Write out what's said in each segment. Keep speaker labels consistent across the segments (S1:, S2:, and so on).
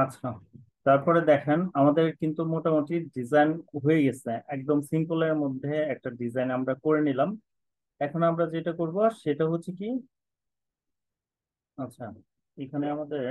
S1: আচ্ছা, তারপরে দেখেন আমাদের কিন্তু মোটামুটি ডিজাইন হয়ে গেছে, একদম সিম্পলের মধ্যে একটা ডিজাইন আমরা করে নিলাম। এখন আমরা যেটা করব সেটা হচ্ছে কি, আচ্ছা, এখানে আমাদের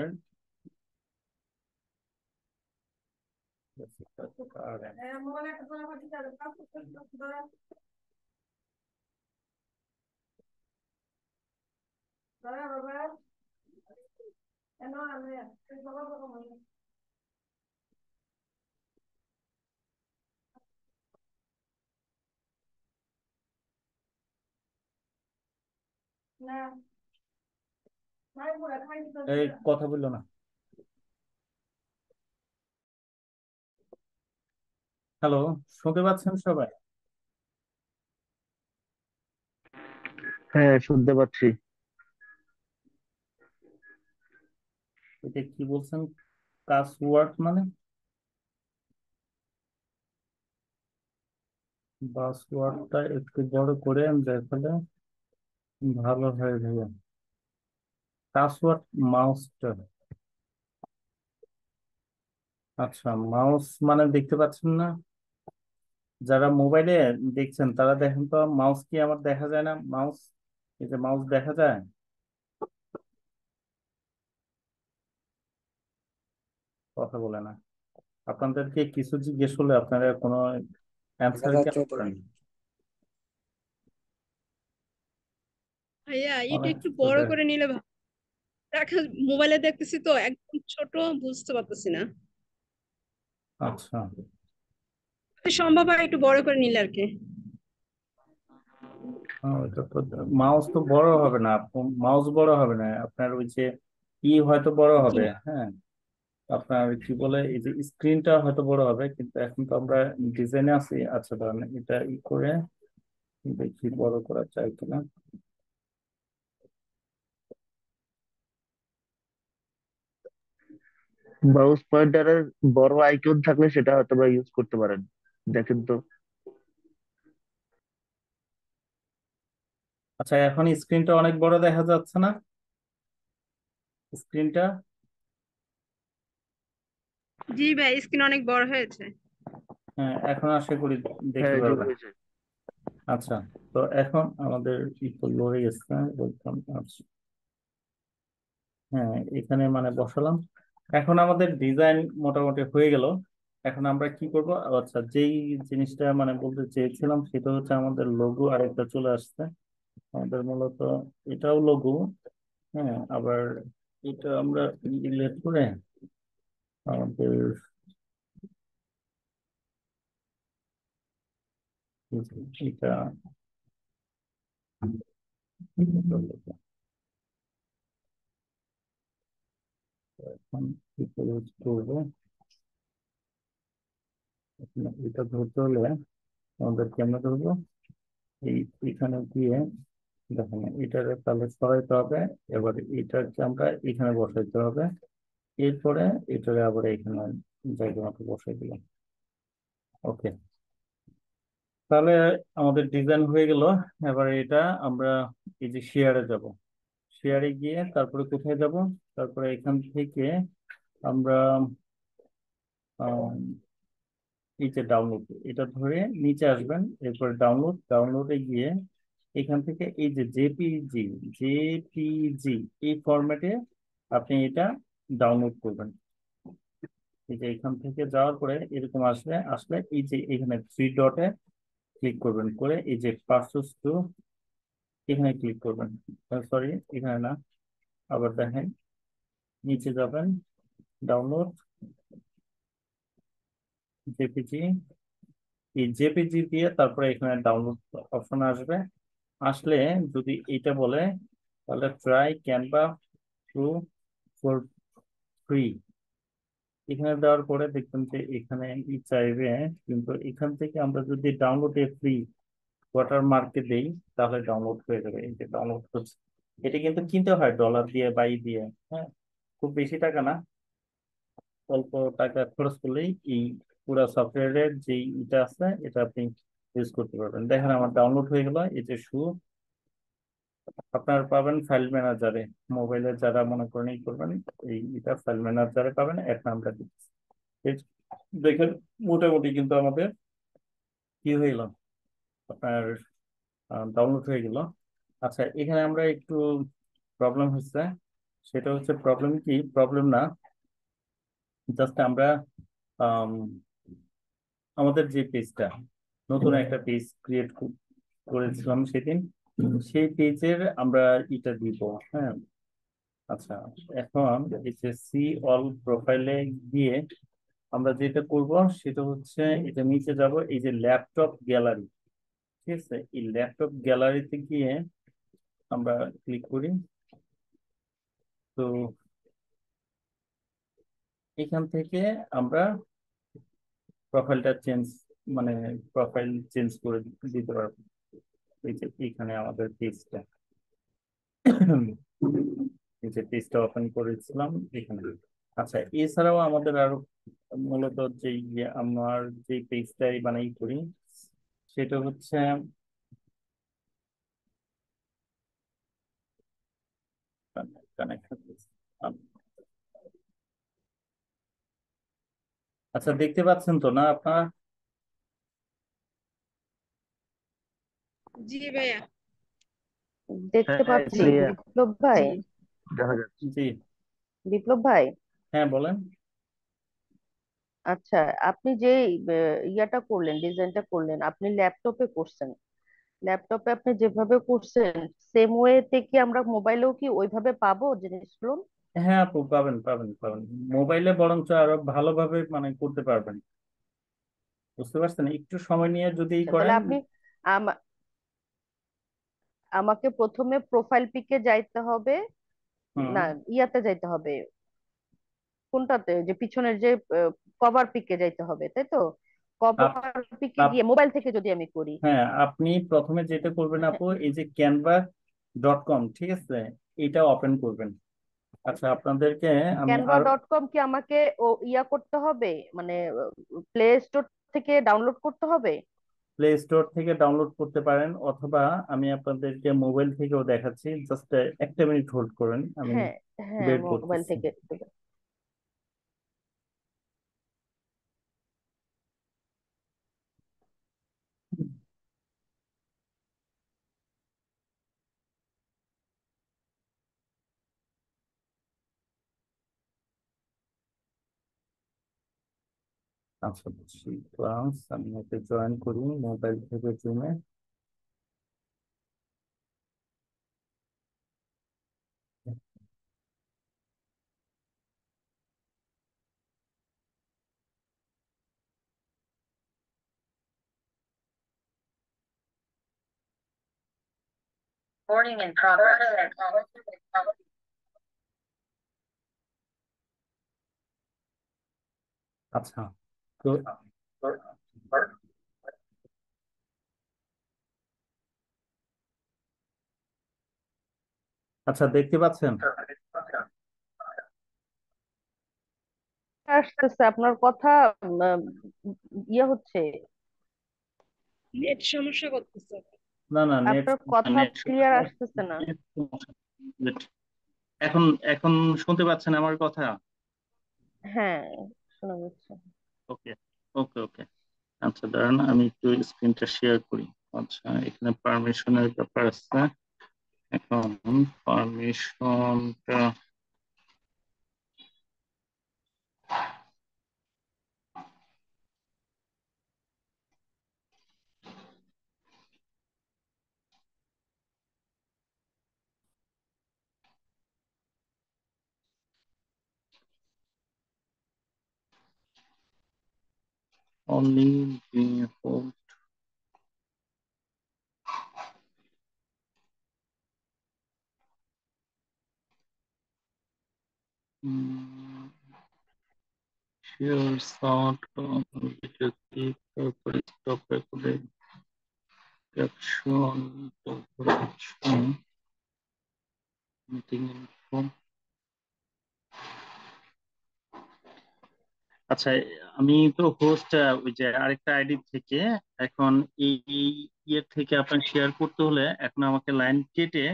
S1: এই কথা বললো না। হ্যালো, শুনতে পাচ্ছেন সবাই?
S2: হ্যাঁ, শুনতে পাচ্ছি।
S1: এটা কি বলছেন, পাসওয়ার্ড মানে? পাসওয়ার্ডটা একটু বড় করে দেখালে ভালো হয় ভাইয়া। পাসওয়ার্ড, মাউসটা, আচ্ছা মাউস মানে দেখতে পাচ্ছেন না? যারা মোবাইলে দেখছেন তারা দেখেন তো, মাউস কি আমার দেখা যায় না? মাউস, এই যে মাউস দেখা যায়? কথা বলে না। আপনাদেরকে কিছু জিজ্ঞেস করলে আপনারা কোনো
S2: দেখা
S1: অ্যান্সার কেন
S2: যাচ্ছে তো।
S1: করেন?
S3: ভাইয়া এটা
S1: অনেক
S3: একটু
S1: ছোট।
S3: বড় করে নিলে দেখা, মোবাইলে দেখতেছি তো একদম ছোট, বুঝতে পারতেছি না।
S1: আচ্ছা,
S3: যদি সম্ভব হয় একটু বড় করে নিলে আর কি।
S1: এটা তো, মাউস তো বড় হবে না, মাউস বড় হবে না আপনার, ওই যে ই হয়তো বড়
S3: জি।
S1: হবে, হ্যাঁ। আপনার কি বলে, এই যে স্ক্রিনটা হয়তো বড় হবে, কিন্তু এখন তো আমরা ডিজাইনে আছি। আচ্ছা ধরেন এটা ই করে দেখি বড় করা যায় কিনা।
S2: মাউস পয়েন্টারের বড় আইকন থাকলে সেটা হয়তো বা ইউজ করতে পারেন। দেখেন তো।
S1: আচ্ছা, এখন স্ক্রিনটা অনেক বড় দেখা যাচ্ছে না? স্ক্রিনটা,
S3: জি ভাই, স্ক্রিন অনেক বড় হয়েছে।
S1: হ্যাঁ এখন আশা করি দেখতে
S2: হ্যাঁ, জুম
S1: পারবেন।
S2: হয়েছে।
S1: আচ্ছা, তো এখন আমাদের ই তো লড়ে গেছে, বলতাম। আচ্ছা, হ্যাঁ এখানে মানে বসালাম। এখন আমাদের ডিজাইন মোটামুটি হয়ে গেল। এখন আমরা কি করব? আচ্ছা, যেই জিনিসটা মানে বলতে চেয়েছিলাম সেটা হচ্ছে আমাদের লোগো আরেকটা চলে আসছে আমাদের মূলত। এটাও লোগো, হ্যাঁ। আবার এটা আমরা রিলেট করে আমাদের এটা এখন কি করে করবো? এটা ধরতে হলে আমাদের কেমনে ধরবো? এই এখানে গিয়ে দেখেন এটার তাহলে সরাইতে হবে। এবার এটাকে আমরা এখানে বসাইতে হবে। এরপরে এটারে আবার এখানে জায়গা মতো বসাই দিলাম। ওকে, তাহলে আমাদের ডিজাইন হয়ে গেল। এবার এটা আমরা এই যে শেয়ারে যাব, শেয়ারে গিয়ে তারপরে কোথায় যাব? তারপরে এখান থেকে আমরা আম, এই যে ডাউনলোড, এটা ধরে নিচে আসবেন। এরপর ডাউনলোড, ডাউনলোডে গিয়ে এখান থেকে এই যে জেপিজি, জেপিজি এই ফরম্যাটে আপনি এটা ডাউনলোড করবেন। এই যে এখান থেকে যাওয়ার পরে এরকম আসবে, আসলে এই যে এখানে থ্রি ডটে ক্লিক করবেন, করে এই যে পারচেজ টু এখানে ক্লিক করবেন। সরি, এখানে না, আবার দেখেন নিচে যাবেন, ডাউনলোড জেপিজি, এই জেপিজি দিয়ে তারপরে এখানে ডাউনলোড অপশন আসবে। আসলে যদি এটা বলে তাহলে try Canva to for free, এখানে দেওয়ার পরে দেখবেন যে এখানে ই চাইবে, কিন্তু এখান থেকে আমরা যদি ডাউনলোড এ ফ্রি ওয়াটারমার্কে দেই তাহলে ডাউনলোড হয়ে যাবে। এই যে ডাউনলোড হচ্ছে, এটা কিন্তু কিনতে হয় ডলার দিয়ে, বাই দিয়ে, হ্যাঁ। খুব বেশি টাকা না, অল্প টাকা খরচ করলেই এই পুরো সফটওয়্যারের যে এটা আছে এটা আপনি ইউজ করতে পারবেন। দেখেন আমার ডাউনলোড হয়ে গেল, এই যে শু, আপনার পাবেন ফাইল ম্যানেজারে, মোবাইলে যারা মনে করেন এই করবেন, এটা ফাইল ম্যানেজারে পাবেন, এক নামটা দিচ্ছি। দেখেন মোটামুটি কিন্তু আমাদের কি হয়ে গেল, আপনার ডাউনলোড হয়ে গেল। আচ্ছা, এখানে আমরা একটু প্রবলেম হচ্ছে, সেটা হচ্ছে প্রবলেম কি, প্রবলেম না, জাস্ট আমরা আম, আমাদের যে পেজটা, নতুন একটা পেজ ক্রিয়েট করেছিলাম সেদিন, সেই পেজের আমরা এটা দিব। হ্যাঁ, আচ্ছা, এখন এই যে সি অল প্রোফাইলে গিয়ে আমরা যেটা করব সেটা হচ্ছে, এটা নিচে যাব, এই যে ল্যাপটপ গ্যালারি, ঠিক আছে, এই ল্যাপটপ গ্যালারিতে গিয়ে আমরা ক্লিক করি। তো এখান থেকে আমরা প্রোফাইলটা চেঞ্জ, মানে প্রোফাইল চেঞ্জ করে দিতে পারবো। এই যে এখানে আমাদের পেজটা, এই যে পেজটা ওপেন করেছিলাম এখানে। আচ্ছা, এছাড়াও আমাদের আরো মূলত যে আমার যে পেজটাই বানাই করি সেটা হচ্ছে কানেকশন। আচ্ছা, দেখতে পাচ্ছেন তো না আপনারা?
S3: জি ভাইয়া।
S4: দেখতে
S2: হ্যাঁ,
S4: পাচ্ছি।
S2: ক্লিয়ার
S4: বিপ্লব ভাই,
S3: জি।
S2: দেখা যাচ্ছে।
S1: জি,
S4: বিপ্লব ভাই,
S1: হ্যাঁ বলেন।
S4: আচ্ছা, আপনি যে ইয়াটা করলেন, ডিজাইনটা করলেন, আপনি ল্যাপটপে করছেন। ল্যাপটপে আপনি যেভাবে করছেন, সেম ওয়েতে কি আমরা মোবাইলেও কি ওইভাবে পাবো জিনিসগুলো?
S1: হ্যাঁ আপু, পাবেন পাবেন পাবেন, মোবাইলে বরঞ্চ আরো ভালোভাবে মানে করতে পারবেন, বুঝতে পারছেন, একটু সময় নিয়ে যদি
S4: আচ্ছা, তাহলে
S1: করেন।
S4: আপনি আমাকে প্রথমে প্রোফাইল পিকে যাইতে হবে,
S1: হুম।
S4: না ইয়াতে যাইতে হবে, কোনটাতে, যে পিছনের যে কভার পিকে যাইতে হবে, তাই তো?
S1: আপ
S4: কভার পিকে
S1: আপ
S4: গিয়ে মোবাইল থেকে যদি আমি করি।
S1: হ্যাঁ, আপনি প্রথমে যেটা করবেন
S4: হ্যাঁ,
S1: আপু, এই যে canva.com, ঠিক আছে, এটা ওপেন করবেন। আচ্ছা, আপনাদেরকে আমি
S4: ক্যানভা
S1: আর
S4: ডট কম কি আমাকে ইয়া করতে হবে, মানে প্লে স্টোর থেকে ডাউনলোড করতে হবে?
S1: প্লে স্টোর থেকে ডাউনলোড করতে পারেন, অথবা আমি আপনাদেরকে মোবাইল থেকেও দেখাচ্ছি, জাস্ট একটা মিনিট হোল্ড করেন, আমি
S4: হ্যাঁ, হ্যাঁ,
S1: বের
S4: মোবাইল
S1: করতেছি।
S4: থেকে।
S1: আচ্ছা, বুঝছি, ক্লাস আমি এতে জয়েন করি মোবাইল থেকে জুমে।
S5: Recording in progress.
S1: আচ্ছা, তো আচ্ছা, দেখতে পাচ্ছেন?
S4: আসতেছে আপনার কথা। উম, ইয়ে হচ্ছে,
S3: নেট সমস্যা করতেছে।
S1: না না, নেট,
S4: আপনার কথা
S1: নেট,
S4: ক্লিয়ার আসতেছে না।
S1: এখন এখন শুনতে পাচ্ছেন আমার কথা?
S4: হ্যাঁ, শোনা যাচ্ছে।
S1: ওকে, ওকে, ওকে। আচ্ছা, দাঁড়ান আমি একটু স্ক্রিনটা শেয়ার করি। আচ্ছা, এখানে পারমিশনের ব্যাপার আছে। এখন পারমিশনটা, only the whole, share sound video clip, তারপরে stop recording, caption, তারপরে মিটিং ইনফো। আচ্ছা, আমি তো হোস্ট, ওই যে আরেকটা আইডি থেকে, এখন এই ইয়ে থেকে আপনার শেয়ার করতে হলে এখন আমাকে লাইন কেটে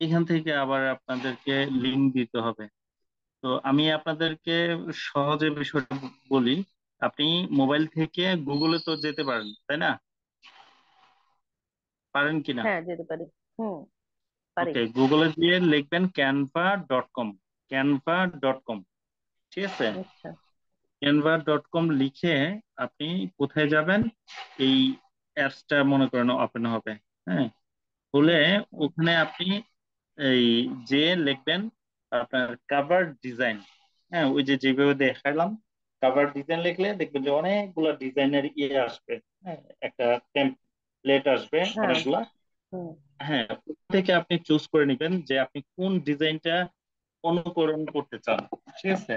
S1: এখান থেকে আবার আপনাদেরকে লিঙ্ক দিতে হবে। তো আমি আপনাদেরকে সহজে বিষয়টা বলি। আপনি মোবাইল থেকে গুগলে তো যেতে পারেন, তাই না? পারেন কিনা?
S4: হ্যাঁ, যেতে পারি। হুম, পারি।
S1: ওকে, গুগলে গিয়ে লিখবেন canva.com, canva.com, ঠিক আছে?
S4: আচ্ছা।
S1: canva.com লিখে আপনি কোথায় যাবেন, এই অ্যাপসটা মনে করেন ওপেন হবে। হ্যাঁ, হলে
S4: হুম,
S1: ওখানে আপনি এই যে লিখবেন আপনার কাভার ডিজাইন। হ্যাঁ, ওই যে যেভাবে দেখালাম কাভার ডিজাইন লিখলে দেখবেন যে অনেকগুলো ডিজাইনের ইয়ে আসবে। হ্যাঁ, একটা টেমপ্লেট আসবে
S4: হ্যাঁ।
S1: অনেকগুলা।
S4: হুম।
S1: হ্যাঁ, ওখান থেকে আপনি চুজ করে নেবেন যে আপনি কোন ডিজাইনটা অনুকরণ করতে চান, ঠিক আছে?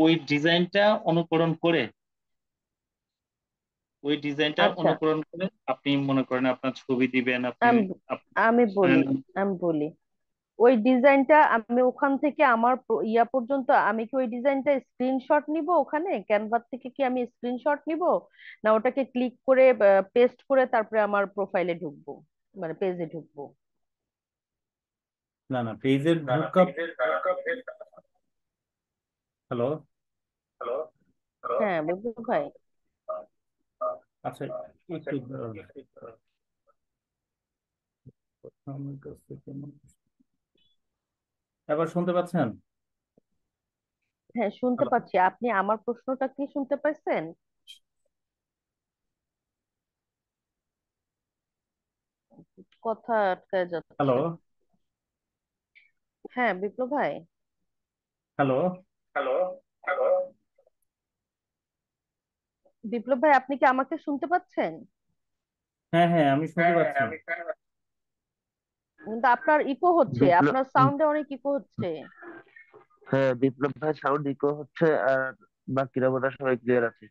S1: ওই ডিজাইনটা অনুকরণ করে ওই ডিজাইনটা
S4: আচ্ছা,
S1: অনুকরণ করে আপনি মনে করেন আপনার ছবি দিবেন, আপনি
S4: আমি
S1: আপ-
S4: আমি বলি
S1: আহ,
S4: আমি বলি ওই ডিজাইনটা আমি ওখান থেকে আমার ইয়া পর্যন্ত আমি কি ওই ডিজাইনটা স্ক্রিনশট নিব? ওখানে ক্যানভা থেকে কি আমি স্ক্রিনশট নিব, না ওটাকে ক্লিক করে পেস্ট করে তারপরে আমার প্রোফাইলে ঢুকবো, মানে পেজে ঢুকবো?
S1: না না, পেজের ঢুকা। হ্যালো।
S4: হ্যাঁ, বুঝলো ভাই।
S1: আচ্ছা, একটু আমার কাছ থেকে এবার শুনতে পাচ্ছেন?
S4: হ্যাঁ, শুনতে
S1: হ্যালো।
S4: পাচ্ছি। আপনি আমার প্রশ্নটা কি শুনতে পাচ্ছেন? কথা আটকায়
S1: হ্যালো।
S4: যাচ্ছে। হ্যাঁ, বিপ্লব ভাই।
S1: হ্যালো।
S4: বিপ্লব ভাই, আপনি কি আমাকে শুনতে পাচ্ছেন?
S1: হ্যাঁ হ্যাঁ, আমি শুনতে পাচ্ছি।
S4: কিন্তু আপনার ইকো হচ্ছে,
S2: বিপ্লব
S4: আপনার সাউন্ডে অনেক ইকো হচ্ছে।
S2: হ্যাঁ, বিপ্লব ভাই সাউন্ড ইকো হচ্ছে, আর বাকিরা বোধহয় সবাই ক্লিয়ার আছে।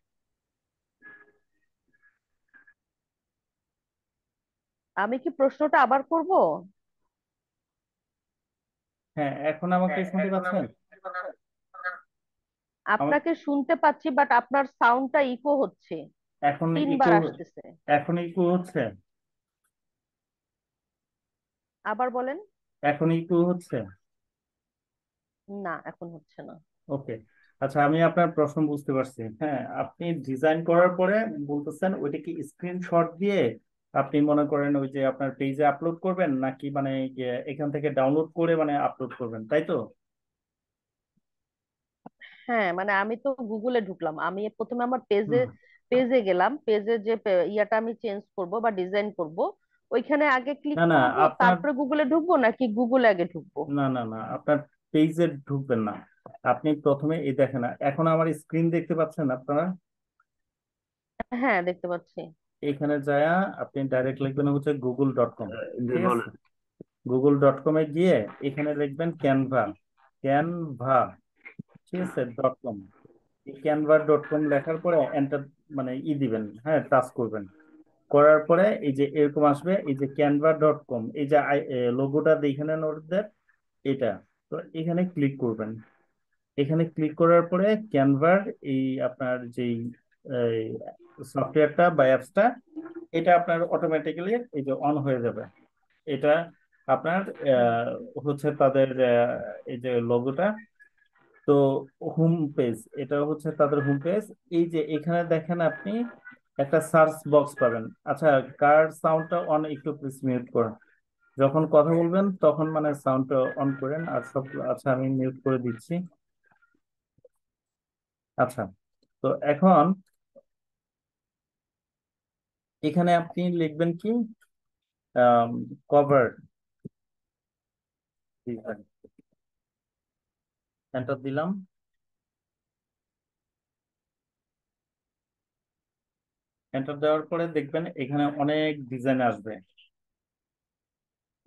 S4: আমি কি প্রশ্নটা আবার করব?
S1: হ্যাঁ, এখন আমাকে শুনতে পাচ্ছেন? আমার
S4: আপনাকে শুনতে পাচ্ছি, বাট আপনার সাউন্ডটা ইকো হচ্ছে,
S1: এখন
S4: তিনবার
S1: ইকো,
S4: আসতেছে।
S1: এখন ইকো হচ্ছে?
S4: আবার বলেন।
S1: এখন ইকো হচ্ছে?
S4: না, এখন হচ্ছে না।
S1: ওকে। আচ্ছা, আমি আপনার প্রশ্ন বুঝতে পারছি। হ্যাঁ, আপনি ডিজাইন করার পরে বলতেছেন ওইটা কি স্ক্রিনশট দিয়ে আপনি মনে করেন ওই যে আপনার পেজে আপলোড করবেন, নাকি মানে এখান থেকে ডাউনলোড করে মানে আপলোড করবেন, তাই তো?
S4: হ্যাঁ, মানে আমি তো গুগলে ঢুকলাম, আমি প্রথমে আমার পেজে
S1: হুম।
S4: পেজে গেলাম, পেজে যে ইয়াটা আমি চেঞ্জ করব বা ডিজাইন করব, ওইখানে আগে ক্লিক
S1: না না,
S4: করব,
S1: আপনার,
S4: তারপরে গুগলে ঢুকবো, নাকি গুগলে আগে ঢুকবো?
S1: না না না, আপনার পেজে ঢুকবেন না। আপনি প্রথমে এই দেখেন, এখন আমার স্ক্রিন দেখতে পাচ্ছেন আপনারা?
S4: হ্যাঁ, দেখতে পাচ্ছি।
S1: এখানে যায়া আপনি ডাইরেক্ট লিখবেন হচ্ছে google.com,
S2: যে
S1: ঠিক আছে?
S2: বলেন।
S1: google.com-এ গিয়ে এখানে লিখবেন ক্যানভা, ক্যানভা, ঠিক আছে, .com। এই canva.com লেখার পরে এন্টার মানে দিবেন, হ্যাঁ, টাচ করবেন। করার পরে এই যে এরকম আসবে, এই যে canva.com, এই যে লোগোটা এখানে ওদের, এটা। তো এখানে ক্লিক করবেন। এখানে ক্লিক করার পরে ক্যানভার এই আপনার যেই সফটওয়্যারটা বা অ্যাপসটা, এটা আপনার অটোমেটিক্যালি এই যে অন হয়ে যাবে। এটা আপনার
S4: হুম।
S1: হচ্ছে তাদের এই যে লোগোটা। তো হোম পেজ, এটা হচ্ছে তাদের হোম পেজ। এই যে এখানে দেখেন আপনি একটা সার্চ বক্স পাবেন। আচ্ছা, কার সাউন্ডটা অন একটু প্লিজ মিউট করেন। যখন কথা বলবেন তখন মানে সাউন্ডটা অন করেন আর সব। আচ্ছা, আমি মিউট করে দিচ্ছি। আচ্ছা, তো এখন এখানে আপনি লিখবেন কি, কভার ডিজাইন, এন্টার দিলাম। এন্টার দেওয়ার পরে দেখবেন এখানে অনেক ডিজাইন আসবে।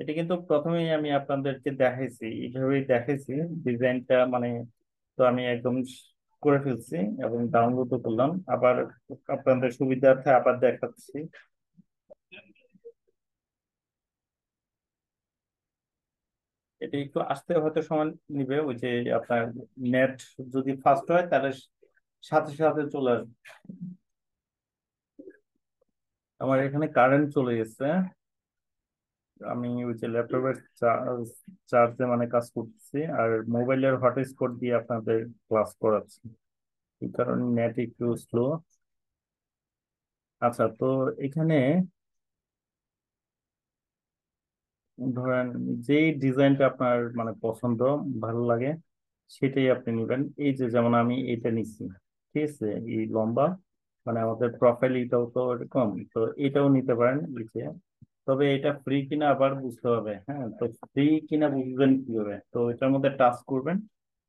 S1: এটা কিন্তু প্রথমেই আমি আপনাদেরকে দেখাইছি, এইভাবেই দেখাইছি ডিজাইনটা মানে। তো আমি একদম করে ফেলছি এবং ডাউনলোডও করলাম। আবার আপনাদের সুবিধার্থে আবার দেখাচ্ছি। এটা একটু আসতে হয়তো সময় নিবে, ওই যে আপনার নেট যদি ফাস্ট হয় তাহলে সাথে সাথে চলে আসবে। আমার এখানে কারেন্ট চলে গেছে। আমি ওই যে ল্যাপটপের চার্জে মানে কাজ করতেছি, আর মোবাইলের হটস্পট দিয়ে আপনাদের ক্লাস করাচ্ছি, এই কারণে নেট একটু স্লো। আচ্ছা, তো এখানে ধরেন যেই ডিজাইনটা আপনার মানে পছন্দ, ভালো লাগে, সেটাই আপনি নেবেন। এই যে যেমন আমি এটা নিচ্ছি, ঠিক আছে, এই লম্বা, মানে আমাদের প্রোফাইল এটাও তো এরকম, তো এটাও নিতে পারেন এই যে। তবে এটা ফ্রি কিনা আবার বুঝতে হবে, হ্যাঁ, তো ফ্রি কিনা বুঝবেন কিভাবে, তো এটার মধ্যে টাচ করবেন,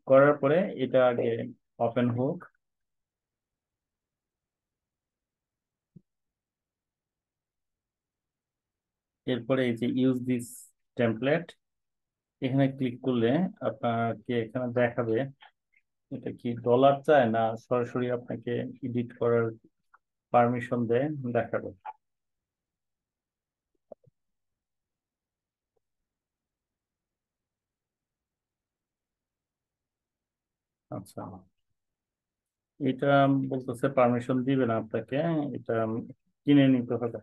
S1: করার পরে এটা আগে ওপেন হোক। এরপরে এই যে ইউজ দিস টেমপ্লেট, এখানে ক্লিক করলে আপনাকে এখানে দেখাবে এটা কি ডলার চায় না সরাসরি আপনাকে এডিট করার পারমিশন দেয়, দেখাবে। আচ্ছা, এটা বলতেছে পারমিশন দিবে না আপনাকে, এটা কিনে নিতে হবে।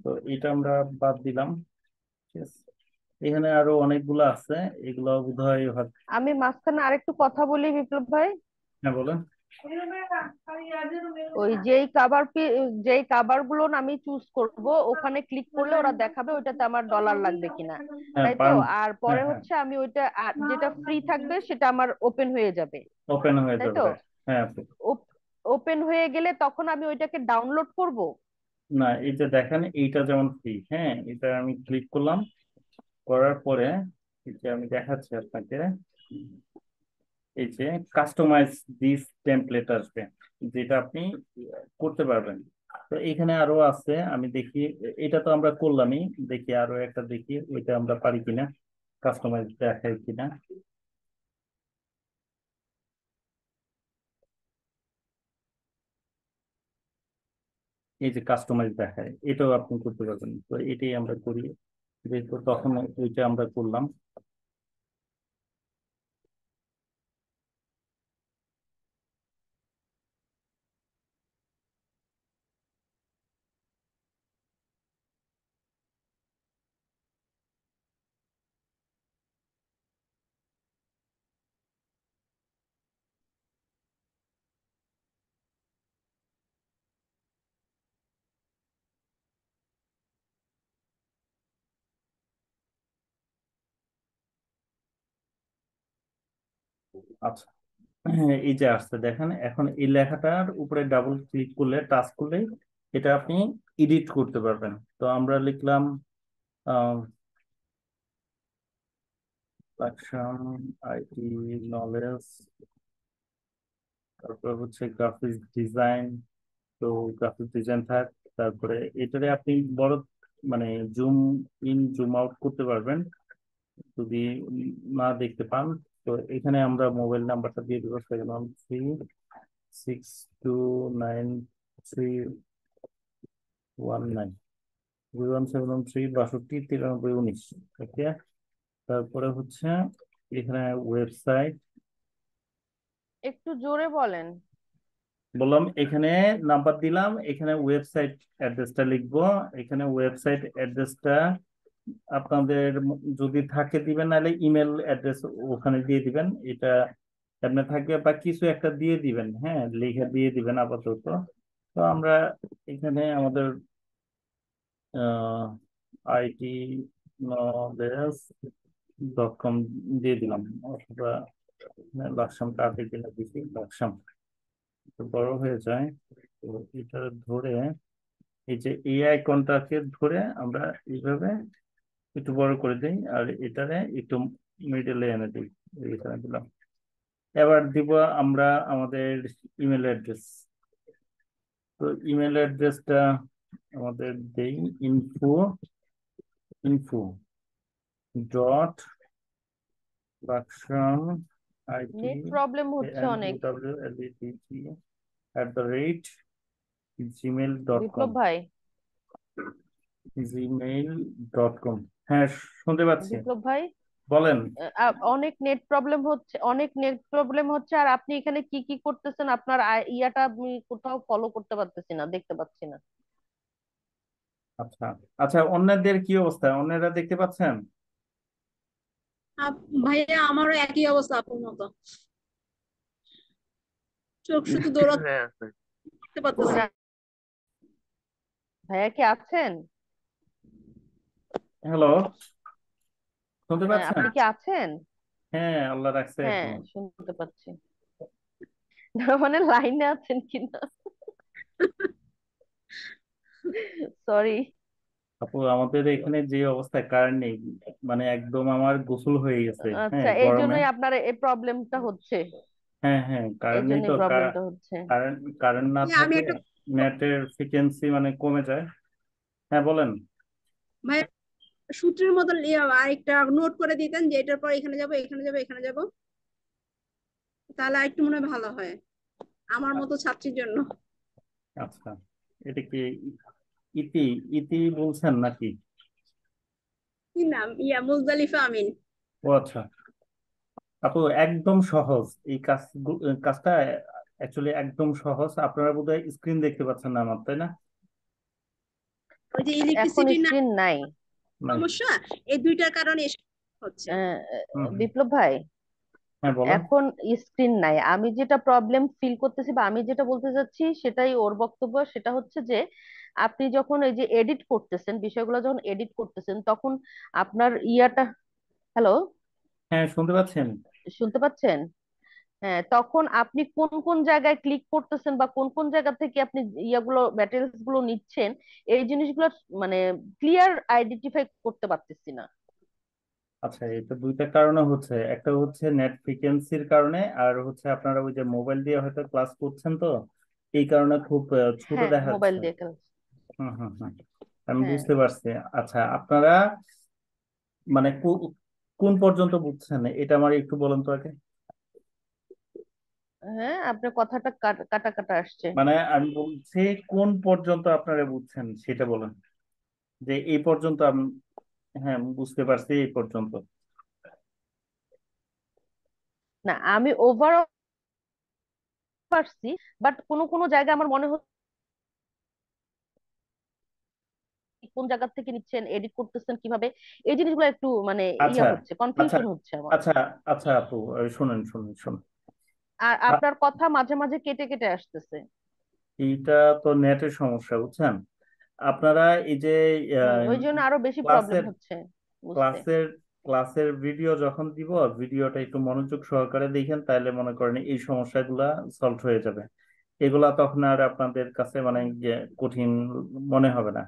S1: তো এটা আমরা বাদ দিলাম, ঠিক আছে। এখানে আরো অনেকগুলো আছে, এগুলো বোধহয়
S4: আমি মাঝখানে আরেকটু কথা বলি বিপ্লব ভাই।
S1: হ্যাঁ বলেন।
S4: ওই যেই কাভার গুলো আমি চুজ করব, ওখানে ক্লিক করলে ওরা দেখাবে ওইটাতে আমার ডলার লাগবে কিনা,
S1: হ্যাঁ
S4: তাই তো?
S1: পারম
S4: আর
S1: হ্যাঁ
S4: পরে
S1: হ্যাঁ,
S4: হচ্ছে আমি ওইটা যেটা ফ্রি থাকবে সেটা আমার ওপেন হয়ে যাবে,
S1: ওপেন হয়ে
S4: তাই
S1: যাবে,
S4: তো?
S1: হ্যাঁ হ্যাঁ আপু।
S4: ওপেন হয়ে গেলে তখন আমি ওইটাকে ডাউনলোড করব।
S1: না, এই যে দেখেন এইটা যেমন ফ্রি, হ্যাঁ, এটা আমি ক্লিক করলাম, করার পরে এই যে আমি দেখাচ্ছি আপনাকে, এই যে কাস্টমাইজ দিস টেমপ্লেট আসবে, যেটা আপনি করতে পারবেন। তো এখানে আরো আছে, আমি দেখি, এটা তো আমরা করলামই, দেখি আরো একটা দেখি ওইটা আমরা পারি কিনা, কাস্টমাইজ দেখাই কিনা। এই যে কাস্টমাইজ দেখায়, এটাও আপনি করতে পারবেন, তো এটাই আমরা করি, যেহেতু তখন ওইটা আমরা করলাম। আচ্ছা, হ্যাঁ, এই যে আসছে দেখেন, এখন এই লেখাটার উপরে ডাবল ক্লিক করলে, টাচ করলে এটা আপনি এডিট করতে পারবেন। তো আমরা লিখলাম অ্যাকশন আইটি নলেজ, তারপর হচ্ছে গ্রাফিক্স ডিজাইন, তো গ্রাফিক ডিজাইন থাক, তারপরে এটারে আপনি বড় মানে জুম ইন জুম আউট করতে পারবেন যদি না দেখতে পান। তো এখানে আমরা মোবাইল নাম্বারটা দিয়ে দেবো, 713629319, 01713 629319। ওকে, তারপরে হচ্ছে এখানে ওয়েবসাইট,
S4: একটু জোরে বলেন।
S1: বললাম এখানে নাম্বার দিলাম, এখানে ওয়েবসাইট অ্যাড্রেসটা লিখবো, এখানে ওয়েবসাইট অ্যাড্রেসটা আপনাদের যদি থাকে দিবেন, নাহলে ইমেল অ্যাড্রেস ওখানে দিয়ে দিবেন, এটা এমনি থাকবে, বা কিছু একটা দিয়ে দিবেন, হ্যাঁ, লিখে দিয়ে দিবেন আপাতত। তো আমরা এখানে আমাদের আইটি নলেজ .com দিয়ে দিলাম, অথবা লাকসামটা আগে কিনা দিচ্ছি, লাকসাম একটু বড় হয়ে যায়, তো এটা ধরে এই যে এই আইকনটাকে ধরে আমরা এইভাবে একটু বড় করে দিই, আর এটারে একটু মিডলে এনে দিই, এখানে দিলাম। এবার দিব আমরা আমাদের ইমেল অ্যাড্রেস। তো ইমেল অ্যাড্রেসটা আমাদের দেই info info dot Laksam IT
S4: net problem হচ্ছে
S1: এন ও
S4: অনেক।
S1: ডাব্লিউ এল ই টি টি @gmail.com।
S4: বিপ্লব ভাই,
S1: gmail.com, হ্যাঁ, শুনতে পাচ্ছি,
S4: বিপ্লব ভাই,
S1: বলেন।
S4: অনেক নেট প্রবলেম হচ্ছে, আর আপনি এখানে কি কি করতেছেন আপনার ইয়াটা আমি কোথাও ফলো করতে পারতেছি না, দেখতে পাচ্ছি না।
S1: আচ্ছা আচ্ছা, অন্যদের কি অবস্থা, অন্যরা দেখতে পাচ্ছেন?
S3: ভাইয়া আমারও একই অবস্থা আপুর মতো, চোখ শুধু দৌড়াতে
S2: হ্যাঁ আছে।
S3: পারতেছি।
S4: ভাইয়া কি আছেন?
S1: হ্যালো, শুনতে
S4: হ্যাঁ,
S1: পাচ্ছেন?
S4: আপনি কি আছেন?
S1: হ্যাঁ, আল্লাহ রাখছে
S4: হ্যাঁ,
S1: এখন।
S4: শুনতে পাচ্ছি। মানে লাইনে আছেন কিনা, সরি।
S1: আপু, আমাদের এখানে যে অবস্থা, কারেন্ট নেই, মানে একদম আমার গোসল হয়ে গেছে,
S4: আচ্ছা,
S1: হ্যাঁ,
S4: এই
S1: গরমে।
S4: জন্যই আপনার এই প্রবলেমটা হচ্ছে।
S1: হ্যাঁ হ্যাঁ,
S4: এই
S1: কারেন্ট নেই তো।
S4: জন্যই প্রবলেমটা হচ্ছে।
S1: কারেন্ট কারেন্ট না
S3: আমি
S1: থাকলে
S3: একটা
S1: নেটের ফ্রিকোয়েন্সি মানে কমে যায়। হ্যাঁ বলেন।
S3: ভাইয়া সূত্রের মতো আরেকটা নোট করে দিতেন যে এটার পর এখানে যাব, এখানে যাব, এখানে যাব, তাহলে আরেকটু মনে হয় ভালো হয় আমার মতো ছাত্রীর জন্য।
S1: আচ্ছা, এটা কি ইতি ইতি বলছেন নাকি?
S3: কি নাম? মুজদালিফা আমিন।
S1: ও আচ্ছা। আপু, একদম সহজ এই কাজটা, অ্যাকচুয়ালি একদম সহজ। আপনারা বোধহয় স্ক্রিন দেখতে পাচ্ছেন না আমার, তাই না?
S3: ওই যে
S4: এখন
S3: ইলেকট্রিসিটির না
S4: স্ক্রিন নাই।
S1: নাই।
S3: সমস্যা, এই দুইটার কারণে এসব হচ্ছে।
S4: আহ,
S1: হুম হুম।
S4: বিপ্লব ভাই,
S1: হ্যাঁ বলেন।
S4: এখন স্ক্রিন নাই। আমি যেটা প্রবলেম ফিল করতেছি বা আমি যেটা বলতে চাচ্ছি সেটাই ওর বক্তব্য। সেটা হচ্ছে যে আপনি যখন এই যে এডিট করতেছেন, বিষয়গুলো যখন এডিট করতেছেন, তখন আপনার ইয়াটা, হ্যালো,
S1: হ্যাঁ, শুনতে পাচ্ছেন।
S4: শুনতে পাচ্ছেন? হ্যাঁ, তখন আপনি কোন কোন জায়গায় ক্লিক করতেছেন বা কোন কোন জায়গা থেকে আপনি ইয়াগুলো ম্যাটেরিয়ালস গুলো নিচ্ছেন, এই জিনিসগুলো মানে ক্লিয়ার আইডেন্টিফাই করতে পারতেছি না।
S1: আচ্ছা, এটা দুইটা কারণে হচ্ছে। একটা হচ্ছে নেট ফ্রিকোয়েন্সির কারণে, আর হচ্ছে আপনারা ওই যে মোবাইল দিয়ে হয়তো ক্লাস করছেন তো, এই কারণে খুব ছোট
S4: হ্যাঁ, মোবাইল
S1: দেখাচ্ছে।
S4: দিয়ে খেলা।
S1: হুম হুম হুম, আমি
S4: হ্যাঁ,
S1: বুঝতে পারছি। আচ্ছা, আপনারা মানে কোন পর্যন্ত বুঝছেন এটা আমার একটু বলেন তো আগে।
S4: হ্যাঁ, আপনার কথাটা কাটা কাটা আসছে।
S1: মানে আমি বলছি, কোন পর্যন্ত আপনারা বুঝছেন সেটা বলেন, যে এই পর্যন্ত হ্যাঁ, বুঝতে পারছি এই পর্যন্ত।
S4: না, আমি ওভারঅল পারছি, বাট কোন কোন জায়গায় আমার মনে হচ্ছে কোন জায়গা থেকে নিচ্ছেন, এডিট করতেছেন কিভাবে, এই জিনিসগুলো একটু মানে
S1: আচ্ছা
S4: ইয়া হচ্ছে,
S1: আচ্ছা
S4: কনফিউশন হচ্ছে আমার।
S1: আচ্ছা আচ্ছা আপু, শুনেন শুনেন শুনুন।
S4: আর আপনার কথা মাঝে মাঝে কেটে কেটে আসতেছে।
S1: এইটা তো নেটের সমস্যা, বুঝছেন? আপনারা এই যে
S4: ওই জন্য আরো বেশি প্রবলেম
S1: ক্লাসের
S4: হচ্ছে বুঝতে।
S1: ক্লাসের ক্লাসের ভিডিও যখন দিব, ভিডিওটা একটু মনোযোগ সহকারে দেখেন, তাহলে মনে করেন এই সমস্যাগুলা সলভ হয়ে যাবে। এগুলা তখন আর আপনাদের কাছে মানে যে কঠিন মনে হবে না।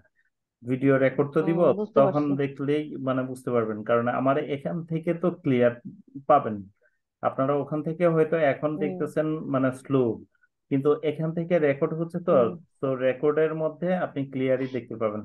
S1: ভিডিও রেকর্ড তো দিব,
S4: বুঝতে
S1: তখন
S4: পারছি।
S1: দেখলেই মানে বুঝতে পারবেন, কারণ আমার এখান থেকে তো ক্লিয়ার পাবেন। আপনারা ওখান থেকে হয়তো এখন
S4: হুম
S1: দেখতেছেন মানে স্লো, কিন্তু এখান থেকে রেকর্ড হচ্ছে তো,
S4: হুম।
S1: তো রেকর্ডের মধ্যে আপনি ক্লিয়ারই দেখতে পাবেন।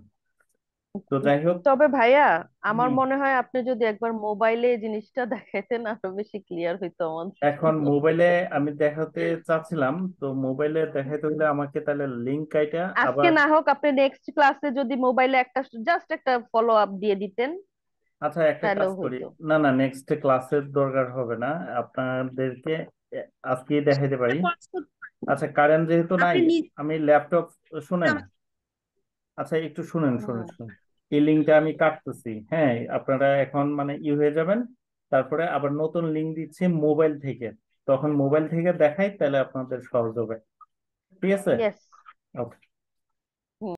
S1: তো যাই হোক।
S4: তবে ভাইয়া, আমার
S1: হুম,
S4: মনে হয় আপনি যদি একবার মোবাইলে জিনিসটা দেখাইতেন আরো বেশি ক্লিয়ার হইতো আমাদের
S1: এখন
S4: জন্য।
S1: মোবাইলে আমি দেখাতে চাচ্ছিলাম, তো মোবাইলে দেখাইতে হলে আমাকে তাহলে লিঙ্ক কাইটা
S4: আজকে
S1: আবার।
S4: না হোক আপনি নেক্সট ক্লাসে যদি মোবাইলে একটা জাস্ট একটা ফলো আপ দিয়ে দিতেন,
S1: আচ্ছা, একটা কাজ
S4: তাহলেও
S1: করি।
S4: হইতো।
S1: না না, নেক্সট ক্লাসের দরকার হবে না, আপনাদেরকে আজকেই দেখাইতে পারি। আচ্ছা, কারেন্ট যেহেতু নাই,
S3: আপনি নিজে
S1: আমি ল্যাপটপ, শুনেন। আচ্ছা, একটু শুনেন শুনেন
S4: হুম
S1: শুনেন। এই লিঙ্কটা আমি কাটতেছি, হ্যাঁ, আপনারা এখন মানে হয়ে যাবেন। তারপরে আবার নতুন লিঙ্ক দিচ্ছি মোবাইল থেকে, তখন মোবাইল থেকে দেখাই, তাহলে আপনাদের সহজ হবে। ঠিক আছে?
S4: ইয়েস।
S1: ওকে।